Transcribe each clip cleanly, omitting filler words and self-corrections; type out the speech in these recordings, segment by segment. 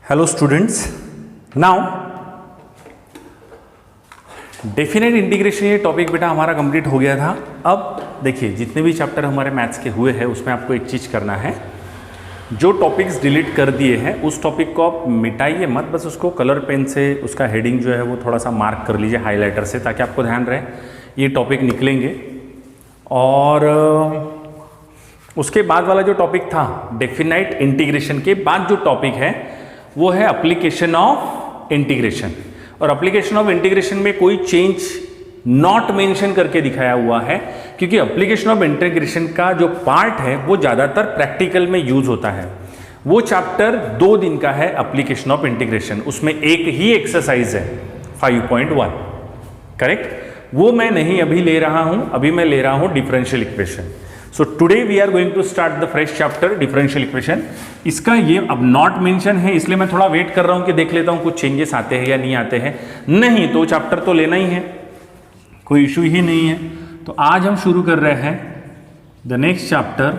Hello students, now definite integration ये topic बेटा हमारा कंप्लीट हो गया था। अब देखिए जितने भी चैप्टर हमारे मैथ्स के हुए हैं उसमें आपको एक चीज़ करना है, जो टॉपिक्स डिलीट कर दिए हैं उस टॉपिक को आप मिटाइए मत, बस उसको कलर पेन से उसका हेडिंग जो है वो थोड़ा सा मार्क कर लीजिए हाइलाइटर से, ताकि आपको ध्यान रहे ये टॉपिक निकलेंगे। और उसके बाद वाला जो टॉपिक था डेफिनाइट इंटीग्रेशन के बाद जो टॉपिक है वो है एप्लीकेशन ऑफ इंटीग्रेशन। और एप्लीकेशन ऑफ इंटीग्रेशन में कोई चेंज नॉट मेंशन करके दिखाया हुआ है, क्योंकि एप्लीकेशन ऑफ इंटीग्रेशन का जो पार्ट है वो ज़्यादातर प्रैक्टिकल में यूज होता है। वो चैप्टर 2 दिन का है एप्लीकेशन ऑफ इंटीग्रेशन, उसमें एक ही एक्सरसाइज है 5.1, करेक्ट। वो मैं नहीं अभी ले रहा हूं, अभी मैं ले रहा हूं differential equation. So today we are going to start the fresh chapter differential equation. इसका ये अब नॉट मेंशन है, इसलिए मैं थोड़ा वेट कर रहा हूं कि देख लेता हूं कुछ चेंजेस आते हैं या नहीं आते हैं। नहीं तो चैप्टर तो लेना ही है, कोई इशू ही नहीं है। तो आज हम शुरू कर रहे हैं the next chapter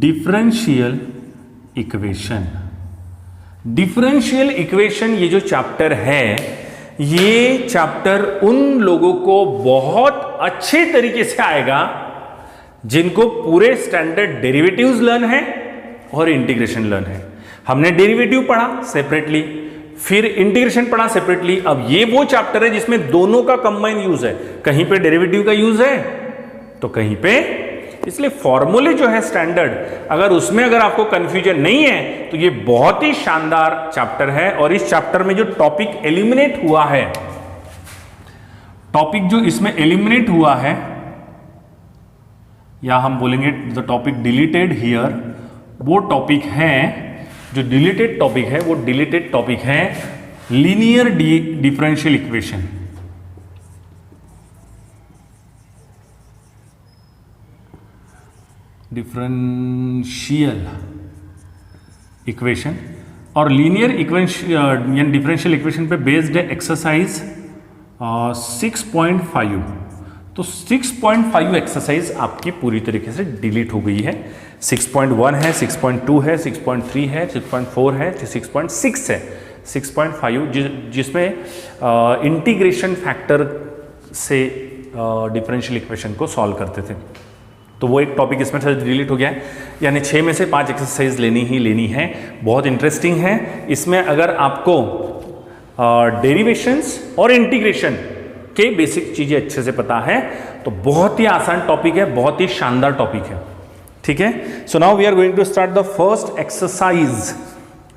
differential equation. Differential equation ये जो चैप्टर है, ये चैप्टर उन लोगों को बहुत अच्छे तरीके से आएगा जिनको पूरे स्टैंडर्ड डेरिवेटिव्स लर्न है और इंटीग्रेशन लर्न है। हमने डेरिवेटिव पढ़ा सेपरेटली, फिर इंटीग्रेशन पढ़ा सेपरेटली। अब ये वो चैप्टर है जिसमें दोनों का कंबाइन यूज है, कहीं पे डेरिवेटिव का यूज है तो कहीं पे, इसलिए फॉर्मूले जो है स्टैंडर्ड, अगर उसमें अगर आपको कंफ्यूजन नहीं है तो ये बहुत ही शानदार चैप्टर है। और इस चैप्टर में जो टॉपिक एलिमिनेट हुआ है, टॉपिक जो इसमें एलिमिनेट हुआ है, या हम बोलेंगे द टॉपिक डिलीटेड हियर, वो टॉपिक है, जो डिलीटेड टॉपिक है वो डिलीटेड टॉपिक है linear differential equation. Differential equation और लीनियर इक्वेशन डिफरेंशियल इक्वेशन पे बेस्ड है एक्सरसाइज 6.5। तो 6.5 एक्सरसाइज आपकी पूरी तरीके से डिलीट हो गई है। 6.1 है, 6.2 है, 6.3 है, 6.4 है, 6.6 है, 6.5 जिसमें इंटीग्रेशन फैक्टर से डिफरेंशियल इक्वेशन को सॉल्व करते थे। तो वो एक टॉपिक इसमें से डिलीट हो गया है, यानी 6 में से 5 एक्सरसाइज लेनी है। बहुत इंटरेस्टिंग है। इसमें अगर आपको डेरिवेशंस और इंटीग्रेशन के बेसिक चीजें अच्छे से पता है तो बहुत ही आसान टॉपिक है, बहुत ही शानदार टॉपिक है, ठीक है। So now we are going to start the first exercise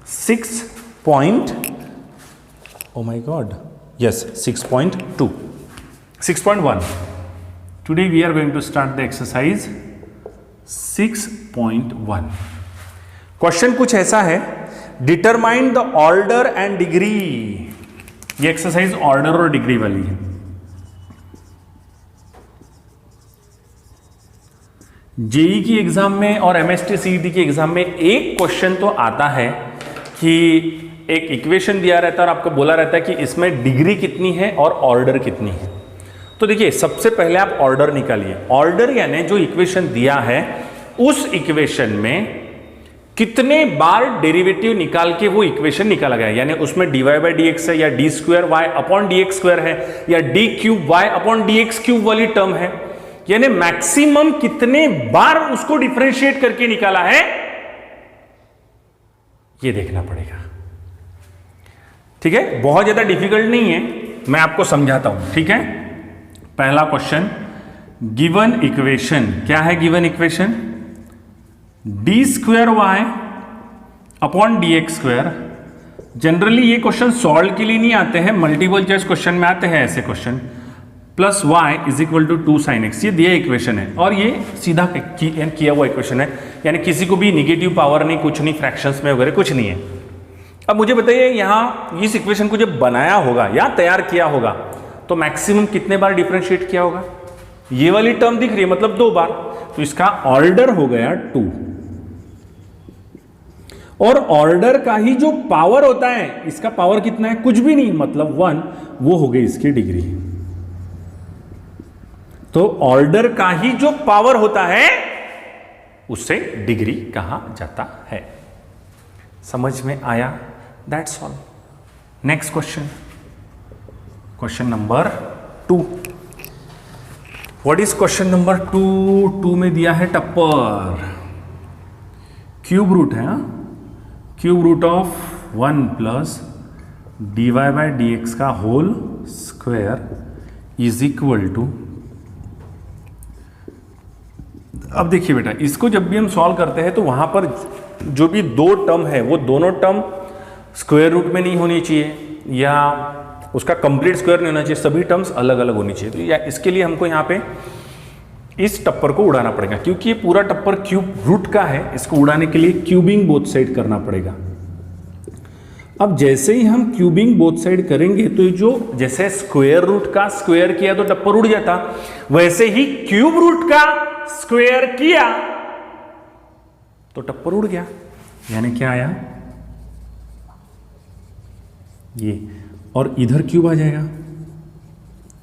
6.1. Today we are going to start the exercise 6.1. Question कुछ ऐसा है, determine the order and degree. ये एक्सरसाइज ऑर्डर और डिग्री वाली है। जेई की एग्जाम में और एमएसटी सीईटी की एग्जाम में एक क्वेश्चन तो आता है कि एक इक्वेशन दिया रहता है और आपको बोला रहता है कि इसमें डिग्री कितनी है और ऑर्डर कितनी है। तो देखिए सबसे पहले आप ऑर्डर निकालिए। ऑर्डर यानी जो इक्वेशन दिया है उस इक्वेशन में कितने बार डेरिवेटिव निकाल के वो इक्वेशन निकाला गया है, यानी उसमें dy बाई डी एक्स है, या d square y upon d x square है, या d cube y upon d x cube वाली टर्म है, यानी मैक्सिमम कितने बार उसको डिफरेंशिएट करके निकाला है ये देखना पड़ेगा, ठीक है। बहुत ज्यादा डिफिकल्ट नहीं है, मैं आपको समझाता हूं, ठीक है। पहला क्वेश्चन, गिवन इक्वेशन क्या है? Given equation d square y upon d x square. Generally ये क्वेश्चन सॉल्व के लिए नहीं आते हैं, मल्टीपल चॉइस क्वेश्चन में आते हैं ऐसे question. Plus y is equal to 2 sin x, ये दिया इक्वेशन है और ये सीधा किया हुआ इक्वेशन है, यानी किसी को भी निगेटिव पावर नहीं, कुछ नहीं, फ्रैक्शंस में वगैरह कुछ नहीं है। अब मुझे बताइए यहाँ इस इक्वेशन को जब बनाया होगा या तैयार किया होगा तो मैक्सिमम कितने बार डिफरेंशिएट किया होगा? ये वाली टर्म दिख रही है मतलब 2 बार, तो इसका ऑर्डर हो गया 2। और ऑर्डर का ही जो पावर होता है, इसका पावर कितना है? कुछ भी नहीं, मतलब 1, वो हो गई इसकी डिग्री। तो ऑर्डर का ही जो पावर होता है उससे डिग्री कहा जाता है। समझ में आया? That's all. Next question, question number 2। What is question number 2? 2 में दिया है टप्पर, क्यूब रूट है, cube root of 1 plus dy by d x का whole square is equal to. अब देखिए बेटा, इसको जब भी हम सॉल्व करते हैं तो वहां पर जो भी दो टर्म है वो दोनों टर्म स्क्वायर रूट में नहीं होनी चाहिए या उसका कंप्लीट स्क्वायर नहीं होना चाहिए, सभी टर्म्स अलग अलग होनी चाहिए। तो या इसके लिए हमको यहाँ पे इस टप्पर को उड़ाना पड़ेगा, क्योंकि ये पूरा टप्पर क्यूब रूट का है, इसको उड़ाने के लिए क्यूबिंग बोथ साइड करना पड़ेगा। अब जैसे ही हम क्यूबिंग बोथ साइड करेंगे तो जो जैसे स्क्वायर रूट का स्क्वायर किया तो टप्पर उड़ जाता, वैसे ही क्यूब रूट का स्क्वायर किया तो टप्पर उड़ गया। यानी क्या आया ये, और इधर क्यूब आ जाएगा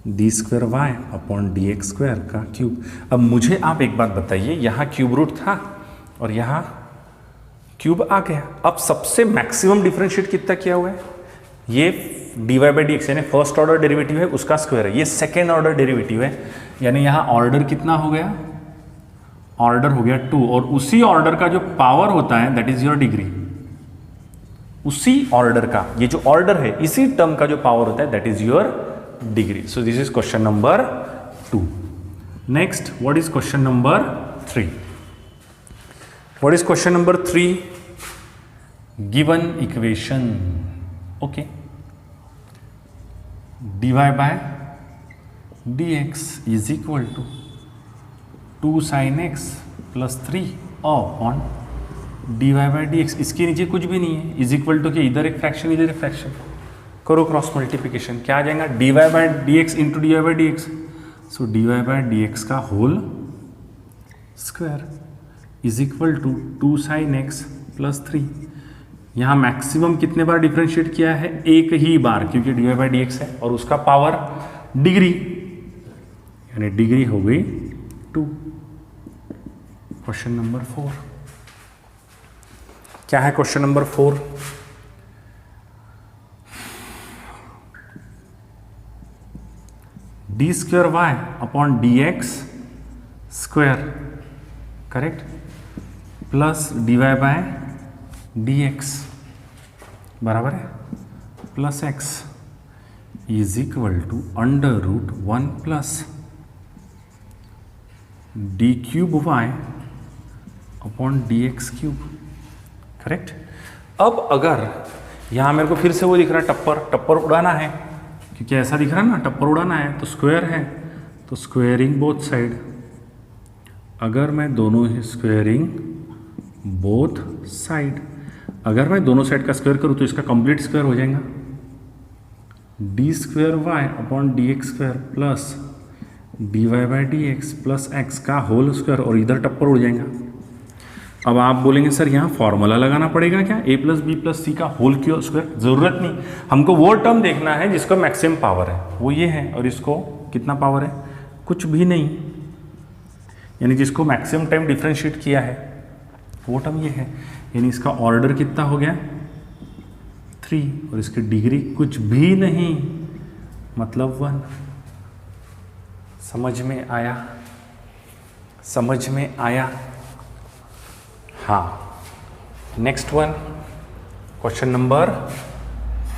d square y upon d x square का क्यूब। अब मुझे आप एक बात बताइए, यहां क्यूब रूट था और यहां क्यूब आ गया। अब सबसे मैक्सिमम डिफरेंशिएट कितना किया हुआ है, ये d y by d x यानी फर्स्ट ऑर्डर डेरिवेटिव है उसका स्क्वायर है, ये सेकेंड ऑर्डर डेरिवेटिव है, यानी यहां ऑर्डर कितना हो गया, ऑर्डर हो गया 2, और उसी ऑर्डर का जो पावर होता है दैट इज योर डिग्री, उसी ऑर्डर का, ये जो ऑर्डर है इसी टर्म का जो पावर होता है that is your degree. So this is question number 2। Next, what is question number 3? What is question number 3? Given equation, okay, dy by dx is equal to 2 sin x plus 3 upon dy by d x, इसके नीचे कुछ भी नहीं है, is equal to कि इधर एक fraction इधर एक फ्रैक्शन, करो क्रॉस मल्टीप्लिकेशन, क्या आ जाएगा dy by d x into dy by d x. So dy by d x का whole square is equal to 2 sin x plus 3। यहाँ मैक्सिमम कितने बार डिफ्रेंशिएट किया है, एक ही बार, क्योंकि dy बाई डी एक्स है और उसका पावर डिग्री, यानी डिग्री हो गई 2। क्वेश्चन नंबर 4, क्या है question number 4? D square y upon d x square, correct, plus d y by d x बराबर है plus x is equal to under root 1 plus d cube y upon d x cube, correct. अब अगर यहां मेरे को फिर से वो दिख रहा है टप्पर उड़ाना है, क्योंकि ऐसा दिख रहा है ना, टप्पर उड़ाना है तो स्क्वायर है, तो स्क्वायरिंग बोथ साइड, अगर मैं दोनों ही स्क्वायरिंग बोथ साइड, अगर मैं दोनों साइड का स्क्वायर करूं तो इसका कंप्लीट स्क्वायर हो जाएगा d square y upon d x square plus d y by d x plus x का होल स्क्वायर, और इधर टप्पर उड़ जाएगा। अब आप बोलेंगे सर यहाँ फॉर्मूला लगाना पड़ेगा क्या, a प्लस बी प्लस सी का होल क्यू स्क्वायर? जरूरत नहीं, हमको वो टर्म देखना है जिसको मैक्सिमम पावर है, वो ये है, और इसको कितना पावर है, कुछ भी नहीं, यानी जिसको मैक्सिमम टाइम डिफरेंशिएट किया है वो टर्म ये है, यानी इसका ऑर्डर कितना हो गया 3 और इसकी डिग्री कुछ भी नहीं, मतलब 1। समझ में आया? समझ में आया? हाँ। Next one, question number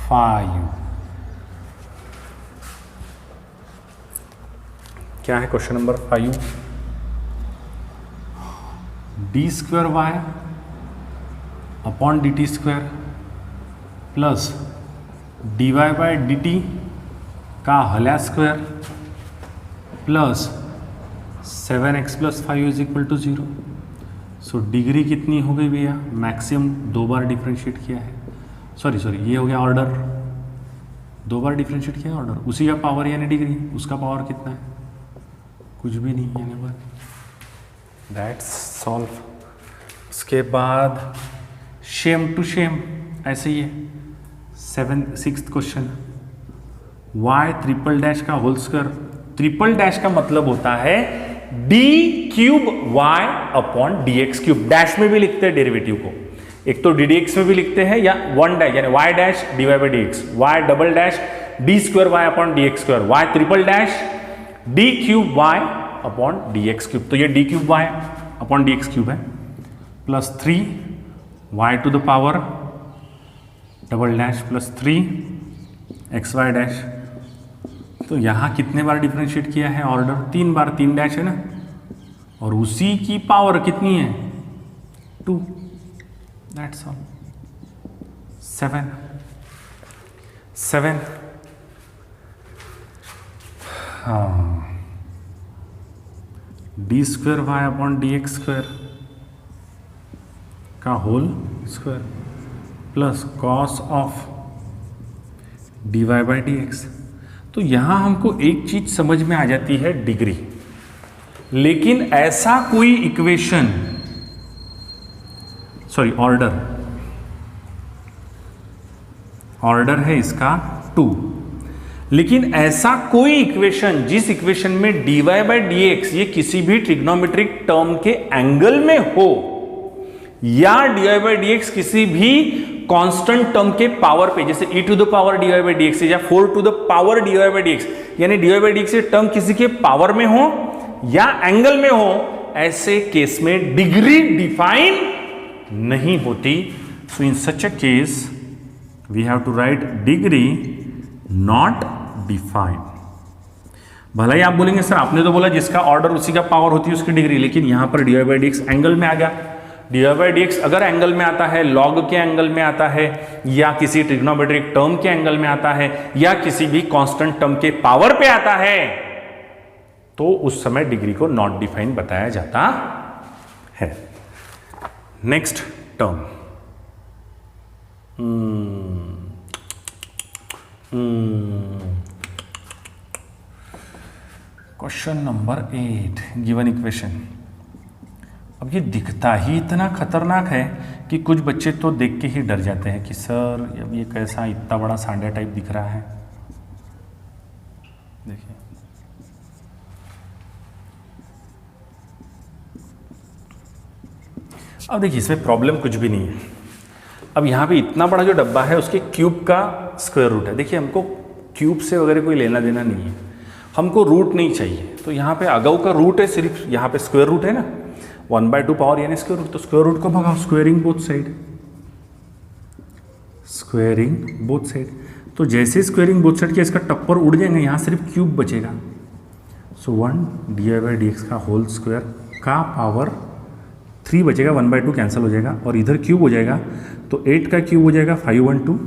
5। क्या है question number 5? D square y upon d t square plus d y by d t का whole square plus 7x plus 5 is equal to 0। So degree कितनी हो गई भैया, मैक्सिमम 2 बार डिफ्रेंशिएट किया है, sorry ये हो गया ऑर्डर, 2 बार डिफ्रेंशिएट किया ऑर्डर, उसी का पावर यानी डिग्री, उसका पावर कितना है, कुछ भी नहीं, यानी 1। That's solve. उसके बाद शेम टू शेम ऐसे ही है। 6th question, y triple dash का होल स्क्वायर, ट्रिपल डैश का मतलब होता है d cube y upon d x cube, dash में भी लिखते हैं डेरिवेटिव को, एक तो डी डी एक्स में भी लिखते हैं या वन डैश यानी y dash d y by d x, y double dash d square y upon d x square, y triple dash d cube y upon d x cube. तो ये d cube y upon d x cube है, plus 3 y to the power double dash plus 3 x y dash. तो यहाँ कितने बार differentiate किया है order? 3 बार, 3 dash है ना, और उसी की पावर कितनी है? 2, दैट्स ऑल। 7 हाँ, d square y upon d x square का whole square plus cos of d y by d x. तो यहां हमको एक चीज समझ में आ जाती है, डिग्री। लेकिन ऐसा कोई इक्वेशन, सॉरी ऑर्डर है इसका 2, लेकिन ऐसा कोई इक्वेशन जिस इक्वेशन में dy बाई डी एक्स ये किसी भी ट्रिग्नोमेट्रिक टर्म के एंगल में हो, या dy बाई डी एक्स किसी भी कांस्टेंट टर्म के पावर पे, जैसे e to the power dy by d x या 4 to the power dy by d x, यानी dy by d x term किसी के पावर में हो या एंगल में हो, ऐसे केस में डिग्री डिफाइन नहीं होती। So in such a case we have to write degree not define. भला ही आप बोलेंगे सर आपने तो बोला जिसका ऑर्डर उसी का पावर होती है उसकी डिग्री, लेकिन यहां पर dy by d x angle में आ गया। dy बाई डी एक्स अगर एंगल में आता है, लॉग के एंगल में आता है, या किसी ट्रिग्नोमेट्रिक टर्म के एंगल में आता है, या किसी भी कांस्टेंट टर्म के पावर पे आता है, तो उस समय डिग्री को नॉट डिफाइन बताया जाता है। Next term, question number 8, given equation. अब ये दिखता ही इतना खतरनाक है कि कुछ बच्चे तो देख के ही डर जाते हैं कि सर अब ये कैसा इतना बड़ा सांडा टाइप दिख रहा है। देखिए अब देखिए इसमें प्रॉब्लम कुछ भी नहीं है। अब यहाँ पे इतना बड़ा जो डब्बा है उसके क्यूब का स्क्वायर रूट है। देखिए हमको क्यूब से वगैरह कोई लेना देना नहीं है, हमको रूट नहीं चाहिए। तो यहाँ पे अगव का रूट है, सिर्फ यहाँ पे स्क्वायर रूट है ना, 1/2 पावर यानी स्क्वायर रूट, तो स्क्वायर रूट को भगाओ, squaring both side, squaring both side. तो जैसे स्क्वेयरिंग बोथ साइड किया इसका टप्पर उड़ जाएंगे, यहाँ सिर्फ क्यूब बचेगा। सो 1 dy बाई डी एक्स का होल स्क्वायर का पावर 3 बचेगा, 1/2 कैंसिल हो जाएगा और इधर क्यूब हो जाएगा, तो 8 का क्यूब हो जाएगा 512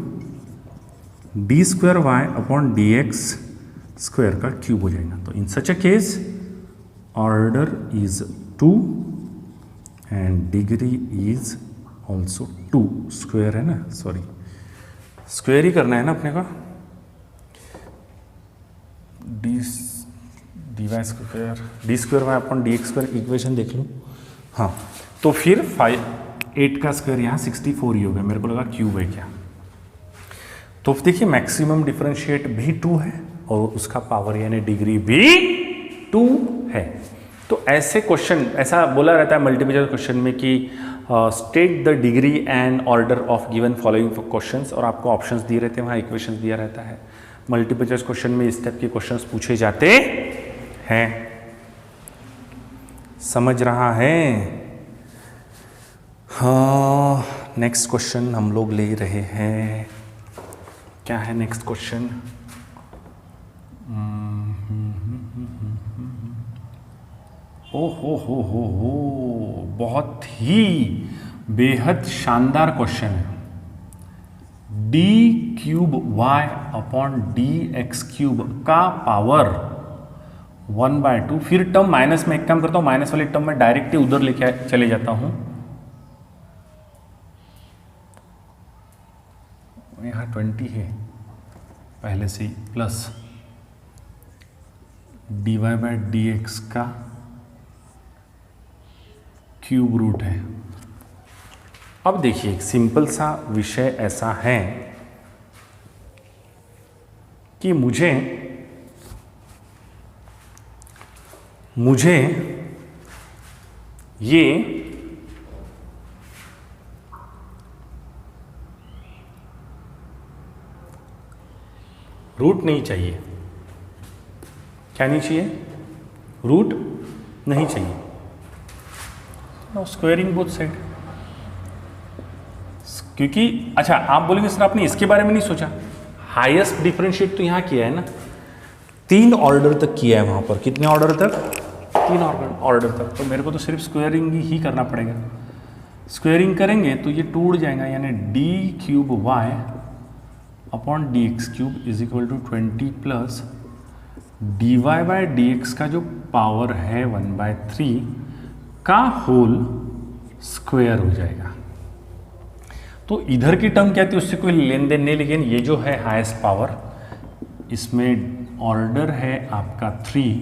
d square y upon d x square का क्यूब हो जाएगा। तो in such a case order is 2 and degree is also 2। Square है ना, सॉरी स्क्वायर ही करना है ना अपने को, d y square d square y upon d x square equation देख लो। हाँ तो फिर 8 का स्क्वायर यहाँ 64 ही हो गया, मेरे को लगा क्यूब है क्या। तो देखिए मैक्सिमम डिफरेंशिएट भी 2 है और उसका पावर यानी डिग्री भी 2 है। तो ऐसे क्वेश्चन ऐसा बोला रहता है मल्टीपल क्वेश्चन में कि state the degree and order of given following questions, और आपको ऑप्शंस दिए रहते हैं, वहाँ इक्वेशंस दिया रहता है। मल्टीपल चॉइस क्वेश्चन में इस टाइप के क्वेश्चंस पूछे जाते हैं। समझ रहा है? हाँ नेक्स्ट क्वेश्चन हम लोग ले रहे हैं। क्या है नेक्स्ट क्वेश्चन? ओ हो, बहुत ही बेहद शानदार क्वेश्चन है। D cube y upon d x cube का पावर 1/2, फिर टर्म माइनस में, एक काम करता हूं माइनस वाली टर्म में डायरेक्ट उधर लेके चले जाता हूं, यहाँ 20 है पहले से ही, plus d y by d x का क्यूब रूट है। अब देखिए एक सिंपल सा विषय ऐसा है कि मुझे ये रूट नहीं चाहिए, क्या नहीं चाहिए, रूट नहीं चाहिए। स्क्वेयरिंग बोथ साइड, क्योंकि अच्छा आप बोलेंगे सर आपने इसके बारे में नहीं सोचा, हाईएस्ट डिफरेंशिएट तो यहाँ किया है ना, 3 ऑर्डर तक किया है वहाँ पर, कितने ऑर्डर तक, 3 ऑर्डर तक, तो मेरे को तो सिर्फ स्क्वेयरिंग ही करना पड़ेगा। स्क्वेयरिंग करेंगे तो ये टूट जाएगा, यानी d³ y upon dx³ is equal to 20 plus dy/dx का जो पावर है 1/3 का होल स्क्वायर हो जाएगा। तो इधर की टर्म क्या थी उससे कोई लेन देन नहीं, लेकिन ये जो है हाईएस्ट पावर, इसमें ऑर्डर है आपका 3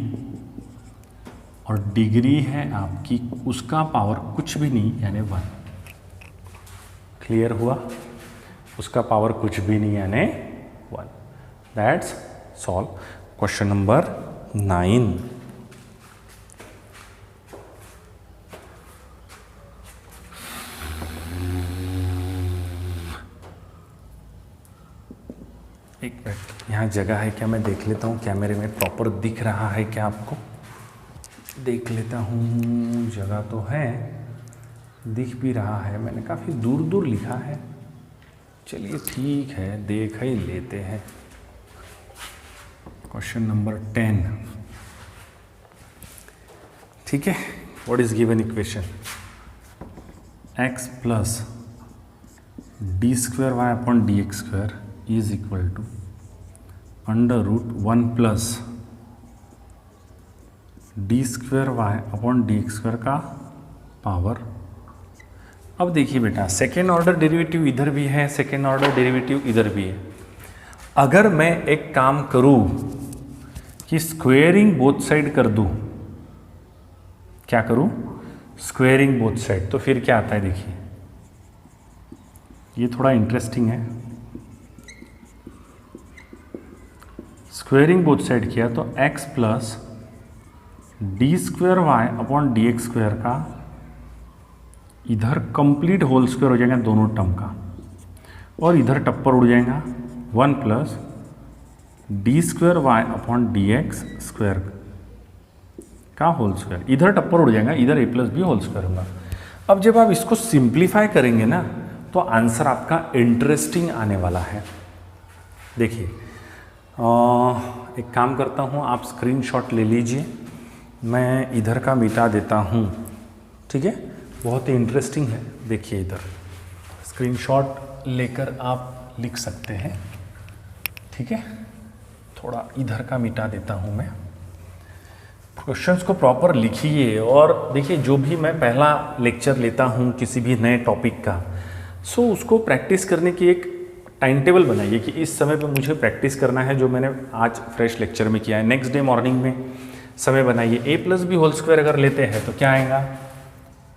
और डिग्री है आपकी, उसका पावर कुछ भी नहीं यानी 1। क्लियर हुआ, उसका पावर कुछ भी नहीं यानी 1। That's solve question number 9। एक मिनट, यहाँ जगह है क्या, मैं देख लेता हूँ कैमरे में प्रॉपर दिख रहा है क्या आपको, देख लेता हूँ, जगह तो है, दिख भी रहा है, मैंने काफ़ी दूर दूर लिखा है, चलिए ठीक है देख ही लेते हैं। क्वेश्चन नंबर 10, ठीक है। What is given equation, x plus d² y upon dx² is equal to √1 plus d² y upon dx² का पावर। अब देखिए बेटा, सेकेंड ऑर्डर डेरिवेटिव इधर भी है, सेकेंड ऑर्डर डेरिवेटिव इधर भी है। अगर मैं एक काम करूं कि स्क्वेयरिंग बोथ साइड कर दूं, क्या करूं, स्क्वेयरिंग बोथ साइड, तो फिर क्या आता है देखिए, ये थोड़ा इंटरेस्टिंग है। स्क्वेयरिंग बोथ साइड किया तो x plus d² y upon dx² का इधर कंप्लीट होल स्क्वायर हो जाएगा दोनों टर्म का, और इधर टप्पर उड़ जाएगा 1 plus d² y upon dx² का होल स्क्वायर, इधर टप्पर उड़ जाएगा, इधर a plus b whole square होगा। अब जब आप इसको सिंप्लीफाई करेंगे ना तो आंसर आपका इंटरेस्टिंग आने वाला है। देखिए एक काम करता हूँ, आप स्क्रीनशॉट ले लीजिए, मैं इधर का मिटा देता हूँ, ठीक है, बहुत ही इंटरेस्टिंग है। देखिए इधर स्क्रीनशॉट लेकर आप लिख सकते हैं, ठीक है। थोड़ा इधर का मिटा देता हूँ मैं, क्वेश्चंस को प्रॉपर लिखिए, और देखिए जो भी मैं पहला लेक्चर लेता हूँ किसी भी नए टॉपिक का, सो उसको प्रैक्टिस करने की एक टाइम टेबल बनाइए कि इस समय पे मुझे प्रैक्टिस करना है, जो मैंने आज फ्रेश लेक्चर में किया है। नेक्स्ट डे मॉर्निंग में समय बनाइए। a plus b whole square अगर लेते हैं तो क्या आएगा,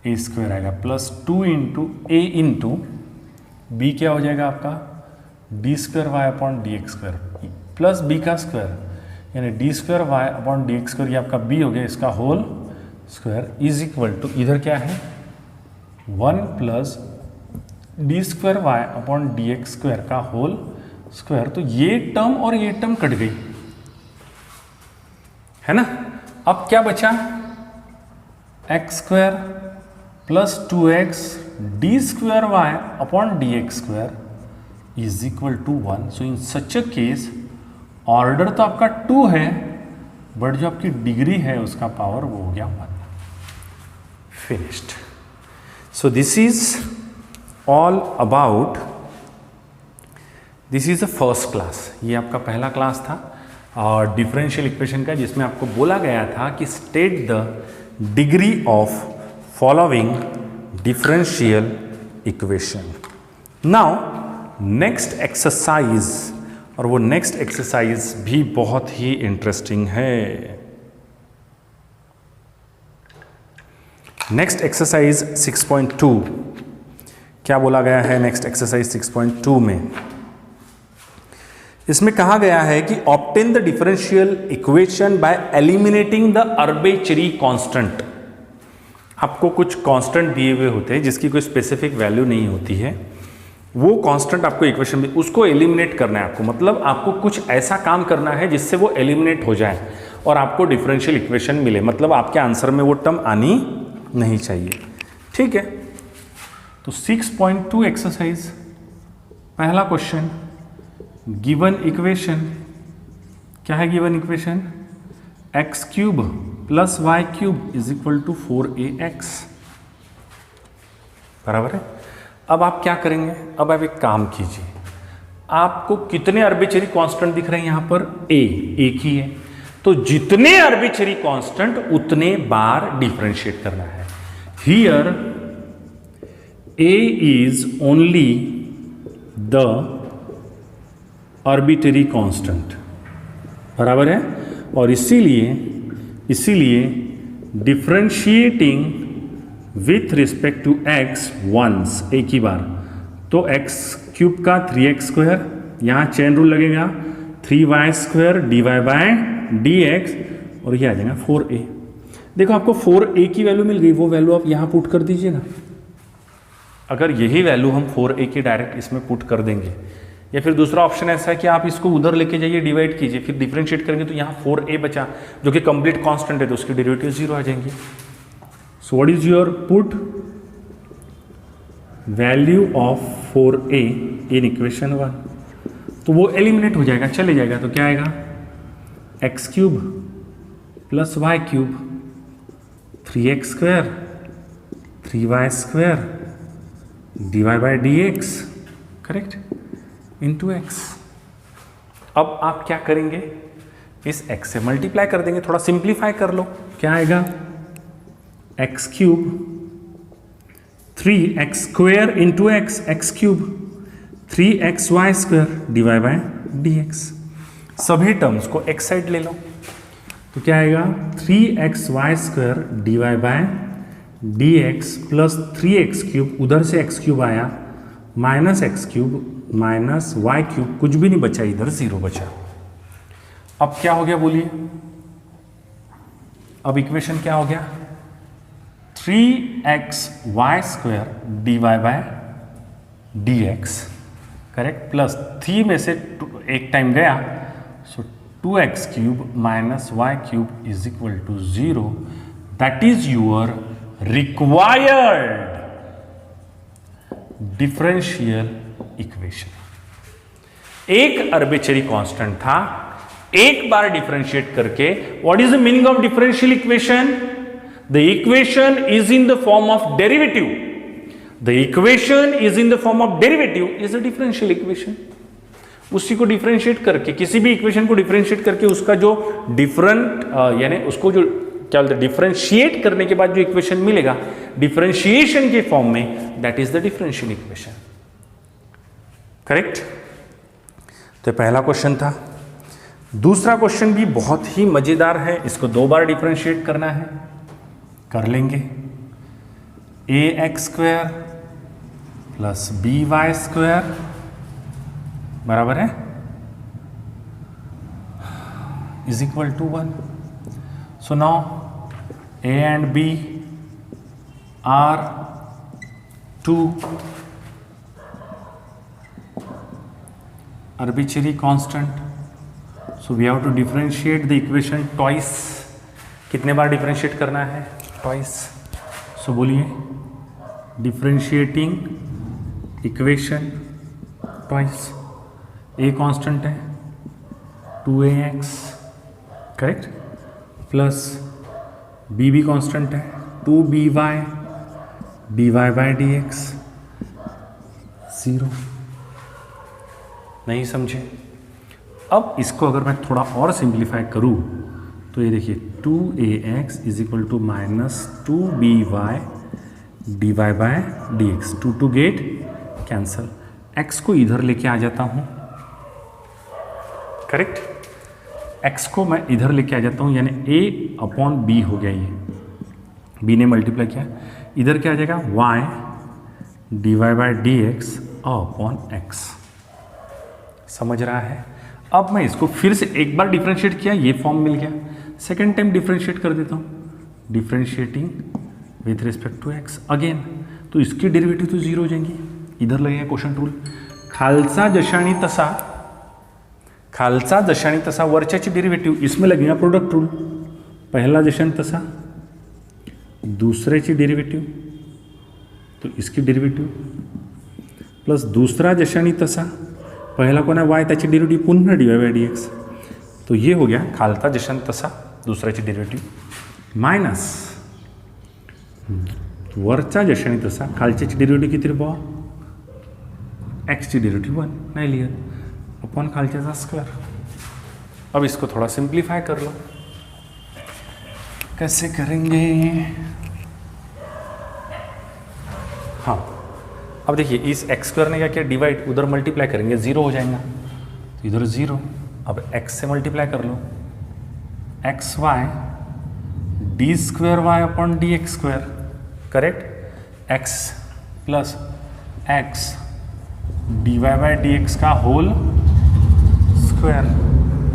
a² आएगा plus 2 into a into b, क्या हो जाएगा आपका d² y upon dx² plus b का स्क्वायर, यानी d² y अपॉन dx², ये आपका b हो गया, इसका whole square is equal to, इधर क्या है 1 plus d² y upon dx² का होल स्क्वायर। तो ये टर्म और ये टर्म कट गई, है ना। अब क्या बचा, x² plus 2x d² y upon dx² is equal to 1। So in such a case order तो आपका 2 है, बट जो आपकी डिग्री है उसका पावर वो हो गया 1। Finished. So this is all about, this is the first class. ये आपका पहला क्लास था और डिफरेंशियल इक्वेशन का, जिसमें आपको बोला गया था कि state the degree of following differential equation. Now next exercise, और वो नेक्स्ट एक्सरसाइज भी बहुत ही इंटरेस्टिंग है। नेक्स्ट एक्सरसाइज 6.2, क्या बोला गया है नेक्स्ट एक्सरसाइज 6.2 में, इसमें कहा गया है कि obtain the differential equation by eliminating the arbitrary constant. आपको कुछ कांस्टेंट दिए हुए होते हैं जिसकी कोई स्पेसिफिक वैल्यू नहीं होती है, वो कांस्टेंट आपको इक्वेशन में उसको एलिमिनेट करना है आपको, मतलब आपको कुछ ऐसा काम करना है जिससे वो एलिमिनेट हो जाए और आपको डिफरेंशियल इक्वेशन मिले, मतलब आपके आंसर में वो टर्म आनी नहीं चाहिए। ठीक है, तो 6.2 एक्सरसाइज, पहला क्वेश्चन, गिवन इक्वेशन, क्या है given equation? X cube plus y cube is equal to 4ax, बराबर है। अब आप क्या करेंगे? अब आप एक काम कीजिए, आपको कितने आर्बिट्रेरी कांस्टेंट दिख रहे हैं यहां पर? एक ही है, तो जितने आर्बिट्रेरी कांस्टेंट उतने बार डिफरेंशिएट करना है। Here a is only the arbitrary constant, बराबर है, और इसीलिए differentiating with respect to x once, एक ही बार, तो एक्स क्यूब का 3x स्क्वायर, यहाँ चेन रूल लगेगा, 3y square dy by dx, और ये आ जाएगा 4a। देखो आपको 4a की वैल्यू मिल गई, वो वैल्यू आप यहाँ पुट कर दीजिएगा। अगर यही वैल्यू हम 4a की डायरेक्ट इसमें पुट कर देंगे, या फिर दूसरा ऑप्शन ऐसा है कि आप इसको उधर लेके जाइए, डिवाइड कीजिए, फिर डिफरेंशिएट करेंगे तो यहाँ 4a बचा जो कि कंप्लीट कांस्टेंट है, तो उसकी डेरिवेटिव 0 आ जाएंगे। So what is your put? Value of 4a in equation 1, तो वो एलिमिनेट हो जाएगा, चले जाएगा, तो क्या आएगा? X cube plus y cube 3x square 3y square dy by dx, correct, into x. अब आप क्या करेंगे? इस x से मल्टीप्लाई कर देंगे, थोड़ा सिंप्लीफाई कर लो, क्या आएगा? X cube 3x square into x, x cube 3xy square dy by dx। सभी टर्म्स को x साइड ले लो, तो क्या आएगा? 3xy square dy by dx plus 3x cube, उधर से x क्यूब आया, minus x cube minus y cube, कुछ भी नहीं बचा, इधर 0 बचा। अब क्या हो गया बोलिए? अब इक्वेशन क्या हो गया? 3xy square dy by dx, correct, plus 3 में से एक टाइम गया, so 2x cube minus y cube is equal to 0। That is your required differential equation. एक आर्बिट्रेरी कांस्टेंट था, एक बार डिफरेंशिएट करके, what is the meaning of differential equation? The equation is in the form of derivative, the equation is in the form of derivative is a differential equation. उसी को differentiate करके, किसी भी equation को डिफरेंशिएट करके उसका जो डिफरेंट यानी उसको जो क्या बोलते हैं, डिफरेंशिएट करने के बाद जो इक्वेशन मिलेगा डिफरेंशिएशन के फॉर्म में, that is the differential equation, correct. तो पहला क्वेश्चन था। दूसरा क्वेश्चन भी बहुत ही मजेदार है, इसको 2 बार डिफरेंशिएट करना है, कर लेंगे। ax square plus by square बराबर है is equal to 1। So now a and b are 2 arbitrary constant, so we have to differentiate the equation twice। कितने बार डिफरेंशिएट करना है? twice। सो बोलिए, differentiating equation twice। a constant है 2ax, correct, plus b भी constant है 2by dy by dx, 0। नहीं समझे? अब इसको अगर मैं थोड़ा और सिंप्लीफाई करूं तो ये देखिए 2ax is equal to minus 2by dy by dx, 2 get cancel, x को इधर लेके आ जाता हूं, करेक्ट, x को मैं इधर लेके आ जाता हूं, यानी a अपॉन b हो गया, ये b ने मल्टीप्लाई किया, इधर क्या आ जाएगा? y dy by dx upon x। समझ रहा है? अब मैं इसको फिर से एक बार डिफरेंशिएट किया, ये फॉर्म मिल गया, सेकेंड टाइम डिफरेंशिएट कर देता हूँ, differentiating with respect to x again, तो इसकी डेरिवेटिव तो 0 हो जाएंगी, इधर लगेगा क्वेश्चन रूल, खालचा जशानी तसा, खालचा जशानी तसा वरच्याची डेरिवेटिव, इसमें लगेगा प्रोडक्ट रूल, पहला जशानी तसा दूसरे की डेरिवेटिव तो इसकी डेरिवेटिव प्लस दूसरा जशानी तसा, पहला कोण आहे वाय, त्याची डेरिवेटिव पुन्हा D y by d x, तो ये हो गया खालता जशानी तसा दुसऱ्याची डेरिवेटिव मायनस वरचा जशानी तसा खालच्याची डेरिवेटिव किती रे बुवा, एक्स की डेरिवेटिव 1 नहीं लिया अपन खालच्याचा स्क्वायर। अब इसको थोड़ा सिंप्लीफाई कर लो, कैसे करेंगे, हाँ अब देखिए इस एक्स स्क्वायर ने क्या किया डिवाइड, उधर मल्टीप्लाई करेंगे 0 हो जाएगा, तो इधर 0, अब x से मल्टीप्लाई कर लो, x y d square y upon d x square, correct, x plus x d y by d x का whole square,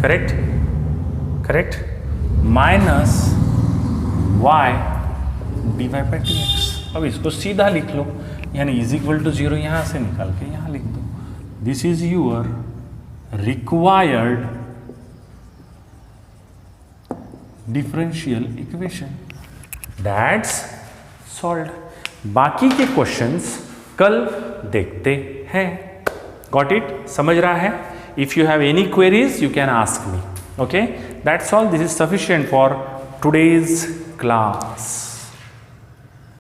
correct correct, minus y d y by d x. अब इसको सीधा लिख लो, यानी is equal to 0 यहाँ से निकाल के यहाँ लिख दो, this is your required differential equation, that's solved. बाकी के क्वेश्चंस कल देखते हैं। गॉट इट, समझ रहा है? If you have any queries you can ask me, okay, that's all, this is sufficient for today's class.